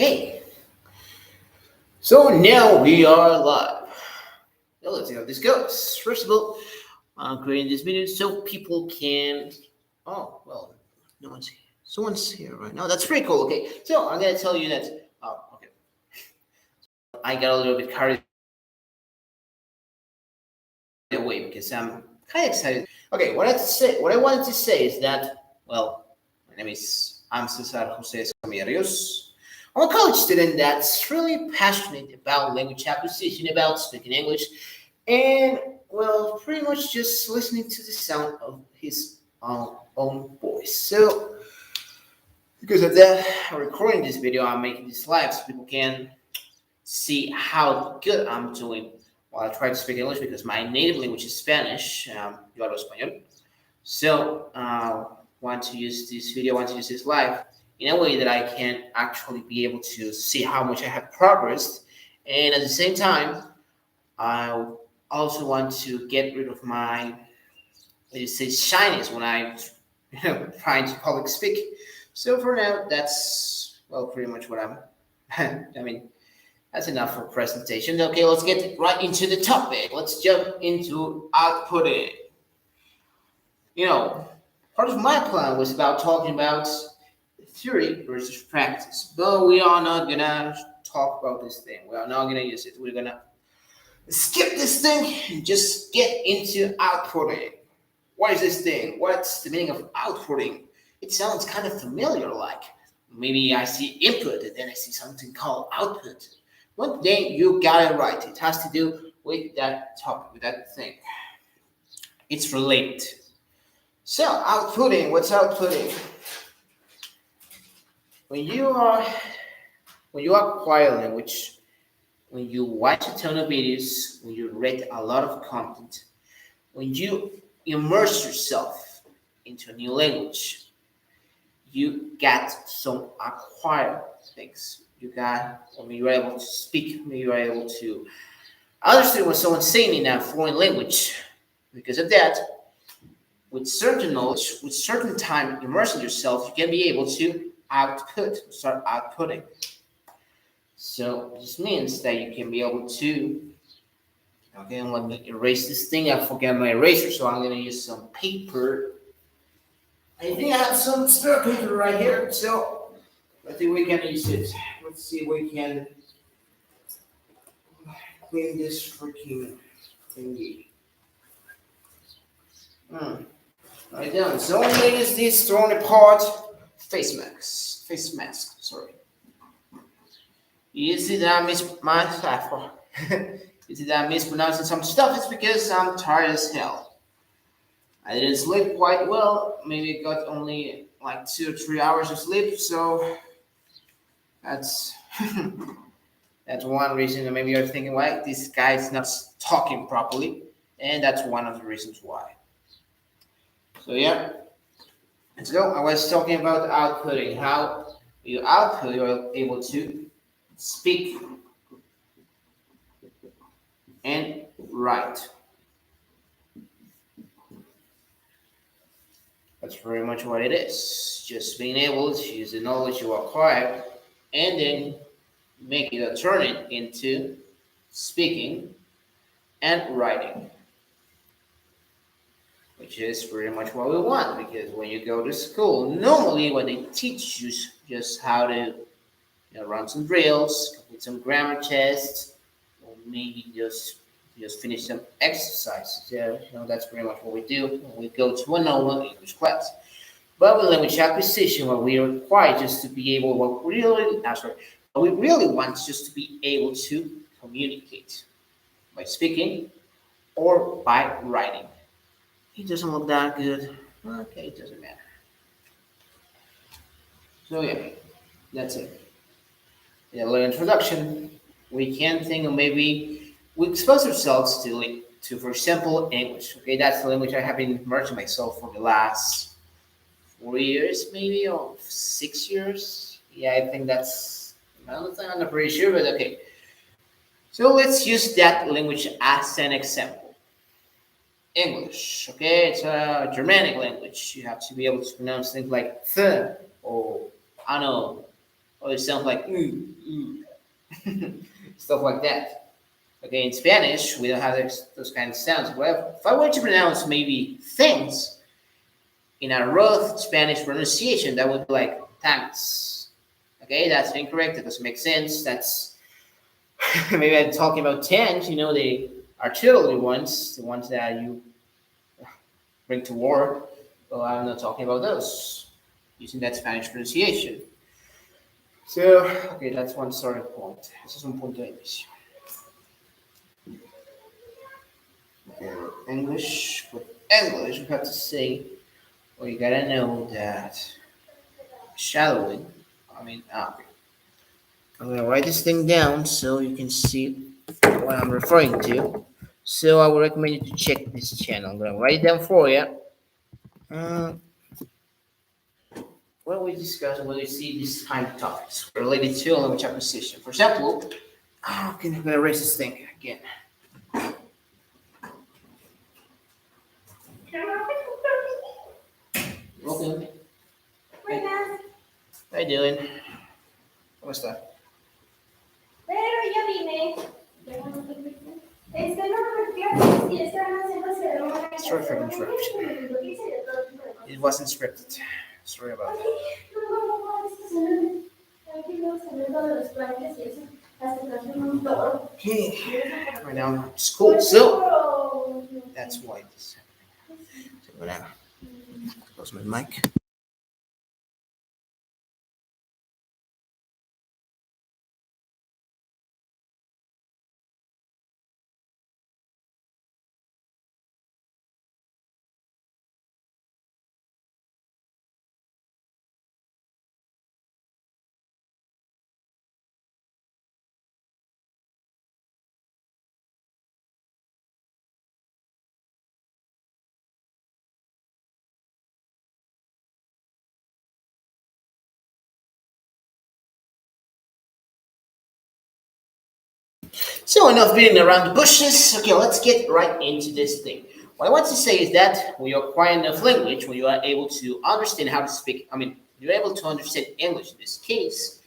Okay, so now we are live. Now let's see how this goes. First of all, I'm creating this video so people can. Oh well, no one's here. Someone's here right now. That's pretty cool. Okay, so I'm gonna tell you that. Oh, okay. I got a little bit carried away because I'm kind of excited. Okay, what I wanted to say is that my name is I'm Cesar Jose Escamilla. I'm a college student that's really passionate about language acquisition, about speaking English, and pretty much just listening to the sound of his own voice. So, because of that, I'm recording this video, I'm making this live so people can see how good I'm doing while I try to speak English because my native language is Spanish. Yo hablo español. So, want to use this video, want to use this live in a way that I can actually be able to see how much I have progressed. And at the same time, I also want to get rid of my, let's say, shyness when I'm trying to public speak. So for now, that's, pretty much what I'm, I mean, that's enough for presentation. Okay, let's get right into the topic. Let's jump into outputting. Part of my plan was about talking about theory versus practice, but we are not gonna talk about this thing. We are not gonna use it. We're gonna skip this thing and just get into outputting. What is this thing? What's the meaning of outputting? It sounds kind of familiar, like maybe I see input and then I see something called output. One day you got it right. It has to do with that topic, with that thing. It's related. So outputting, what's outputting? When you are when you acquire language, when you watch a ton of videos, when you read a lot of content, when you immerse yourself into a new language, you get some acquired things. When you're able to speak, when you're able to understand what someone's saying in a foreign language. Because of that, with certain knowledge, with certain time immersing yourself, you can be able to start outputting. So this means that you can be able to, okay, let me erase this thing. I forgot my eraser, so I'm gonna use some paper. I think I have some spare paper right here, so I think we can use it. Let's see if we can clean this freaking thingy. Right down. So I'm gonna use this thrown apart face mask. Face mask, sorry. You see that you see that I'm mispronouncing some stuff, it's because I'm tired as hell. I didn't sleep quite well, maybe got only like 2 or 3 hours of sleep, so that's that's one reason. And maybe you're thinking, why this guy is not talking properly, and that's one of the reasons why. So yeah, let's go. I was talking about outputting, how you output, you're able to speak and write. That's very much what it is. Just being able to use the knowledge you acquire and then turn it into speaking and writing, which is pretty much what we want. Because when you go to school, normally what they teach you is just how to run some drills, complete some grammar tests, or maybe just finish some exercises. Yeah, that's pretty much what we do when we go to a normal English class. But with language acquisition, what we require just to be able, what we really want is just to be able to communicate by speaking or by writing. It doesn't look that good. Okay, it doesn't matter. So yeah, that's it. In a little introduction, we can think of maybe we expose ourselves to, for example, English. Okay, that's the language I have been immersing myself for the last 4 years, maybe, or 6 years. Yeah, I think that's. I'm not pretty sure, but okay. So let's use that language as an example. English, okay, it's a Germanic language. You have to be able to pronounce things like th or ano or it sounds like stuff like that. Okay, in Spanish, we don't have those kind of sounds. Well, if I were to pronounce maybe things in a rough Spanish pronunciation, that would be like thanks. Okay, that's incorrect. That doesn't make sense. That's maybe I'm talking about tens. The artillery ones, the ones that you bring to war. Well, I'm not talking about those using that Spanish pronunciation. So, okay, that's one starting point. Ese es un punto de inicio. Okay, with English, we have to say, well, you gotta know that shadowing, okay. I'm gonna write this thing down so you can see what I'm referring to. So I would recommend you to check this channel. I'm gonna write it down for you. Uh, when we discuss when we see these kind of topics related to language acquisition. For example, okay, I'm gonna erase this thing again. Okay. Buenas, How you doing? ¿Cómo está? pero yo vine. No me refiero si estaban haciendo ceremonia. Sorry for the interruption. It wasn't scripted. Sorry about that. Okay. Right now I'm at school, so that's why this. So I'm gonna close my mic. So enough beating around the bushes. Okay, let's get right into this thing. What I want to say is that when you acquire enough language, when you are able to understand how to speak, you're able to understand English in this case,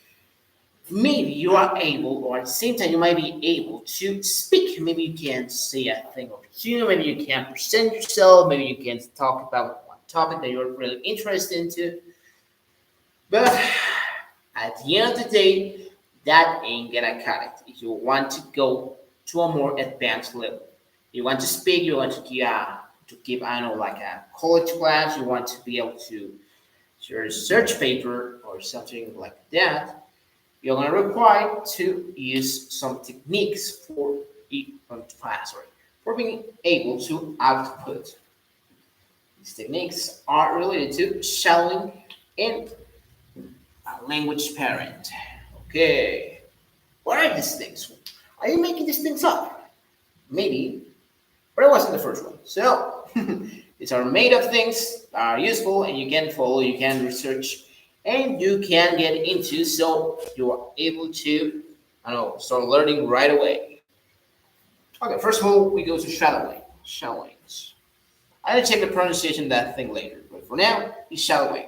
maybe you are able, or at the same time, you might be able to speak. Maybe you can say a thing or two, maybe you can present yourself, maybe you can talk about one topic that you're really interested into. But at the end of the day, that ain't gonna cut it. If you want to go to a more advanced level, you want to speak, you want to give I don't know like a college class, you want to be able to your research paper or something like that, you're gonna require to use some techniques for being able to output. These techniques are related to shadowing and a language parent. Okay. What are these things? Are you making these things up? Maybe, but I wasn't the first one. So these are made of things that are useful and you can follow, you can research, and you can get into so you are able to, start learning right away. Okay, first of all, we go to shadowing. Shadowing. I'll check the pronunciation of that thing later, but for now, it's shadowing.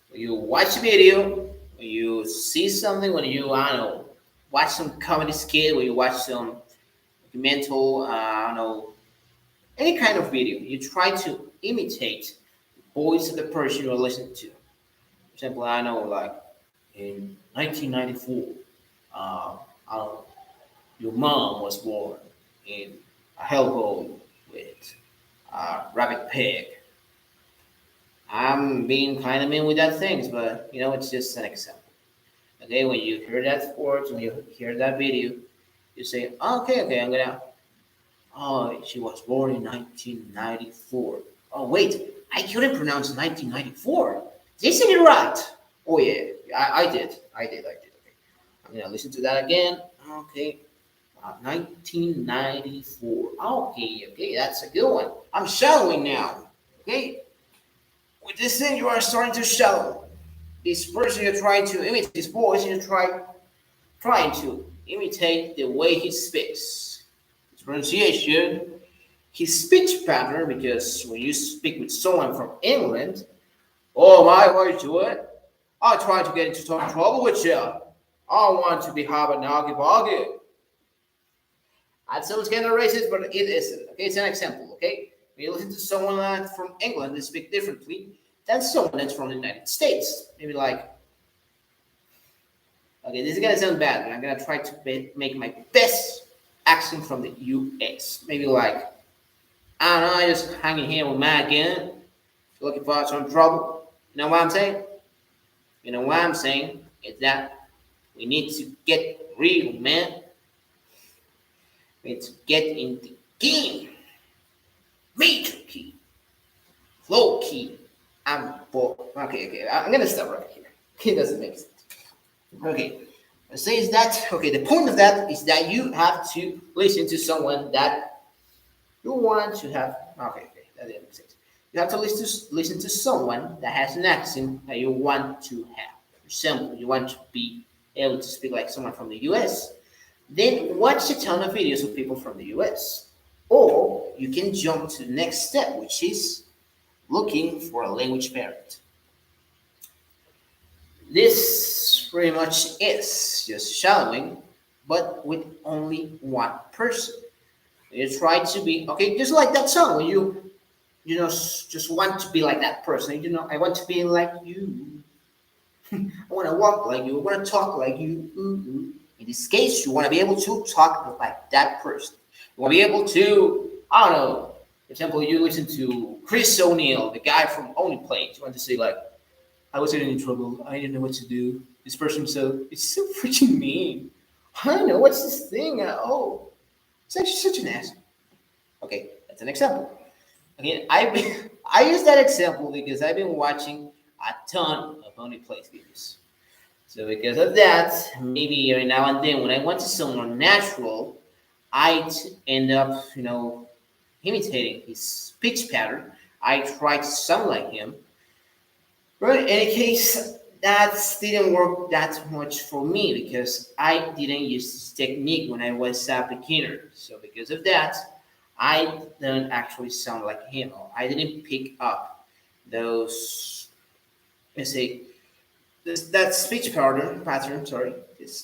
When you watch a video, when you see something, when you, watch some comedy skit, when you watch some documental, any kind of video, you try to imitate the voice of the person you're listening to. For example, I know, like, in 1994, I don't know, your mom was born in a hellhole with a rabbit pig. I'm being kind of mean with that things, but it's just an example. Okay, when you hear that words, when you hear that video, you say, okay, I'm gonna. Oh, she was born in 1994. Oh, wait, I couldn't pronounce 1994. Did I say it right? Oh yeah, I did. Okay, I'm gonna listen to that again. Okay, 1994. Okay, that's a good one. I'm shadowing now. Okay, with this thing, you are starting to shadow. This person you're trying to imitate, this voice you're trying to imitate the way he speaks, his pronunciation, his speech pattern. Because when you speak with someone from England, oh my, what you do it? I try to get into some trouble with you. I want to be have an argy bargy. That sounds kind of racist, but it isn't. Okay, it's an example. Okay, when you listen to someone from England, they speak differently than someone that's from the United States. Maybe like, okay, this is gonna sound bad, but I'm gonna try to make my best accent from the U.S. Maybe like, I don't know, I just hanging here with my gun, looking for some trouble. You know what I'm saying? You know what I'm saying is that we need to get real, man. We need to get in the game. Major key, low key. Okay. I'm gonna stop right here. It doesn't make sense. Okay. It says that okay. The point of that is that you have to listen to someone that you want to have. Okay, that didn't make sense. You have to listen to someone that has an accent that you want to have. For example, you want to be able to speak like someone from the US. Then watch a ton of videos of people from the US. Or you can jump to the next step, which is looking for a language parent. This pretty much is just shadowing, but with only one person. You try to be okay, just like that song when just want to be like that person. I want to be like you. I want to walk like you. I want to talk like you. Ooh. In this case, you want to be able to talk like that person. You want to be able to, I don't know, for example, you listen to Chris O'Neill, the guy from Only Plays. You want to say like, I was in any trouble. I didn't know what to do. This person it's so freaking mean. I don't know what's this thing. Oh, it's actually such an ass. Okay, that's an example. Again, I use that example because I've been watching a ton of Only Plays videos. So because of that, maybe every now and then when I want to sound more natural, I end up, imitating his speech pattern. I try to sound like him. But in any case, that didn't work that much for me because I didn't use this technique when I was a beginner. So because of that, I don't actually sound like him. Or I didn't pick up those, let's say, that speech pattern. Sorry,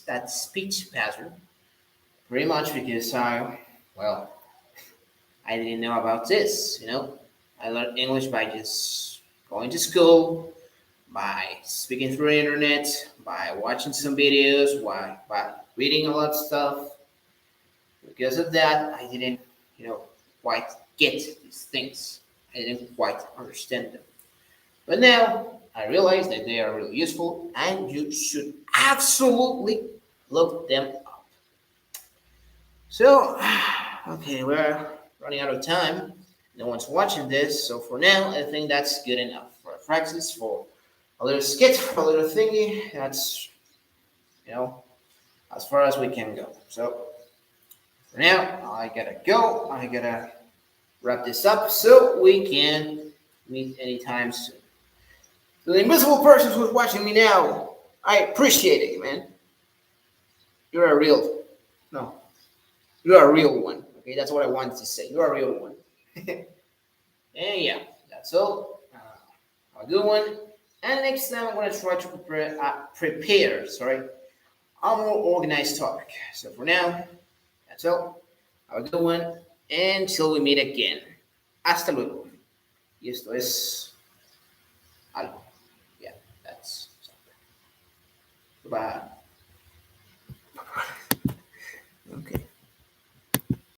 that speech pattern. Pretty much because well, I didn't know about this. I learned English by just going to school, by speaking through the internet, by watching some videos, by reading a lot of stuff. Because of that, I didn't, quite get these things. I didn't quite understand them. But now I realize that they are really useful and you should absolutely look them up. So, okay, we're running out of time. No one's watching this, so for now, I think that's good enough for a practice, for a little skit, for a little thingy. That's, as far as we can go. So, for now, I gotta go. I gotta wrap this up so we can meet anytime soon. To the invisible person who's watching me now, I appreciate it, man. You're a real, no, you're a real one. Okay, that's what I wanted to say. You're a real one. And yeah, that's all. Have a good one. And next time I'm gonna try to prepare. Sorry, a more organized topic. So for now, that's all. Have a good one. Until we meet again. Hasta luego. Y esto es algo. Yeah, that's something. Goodbye.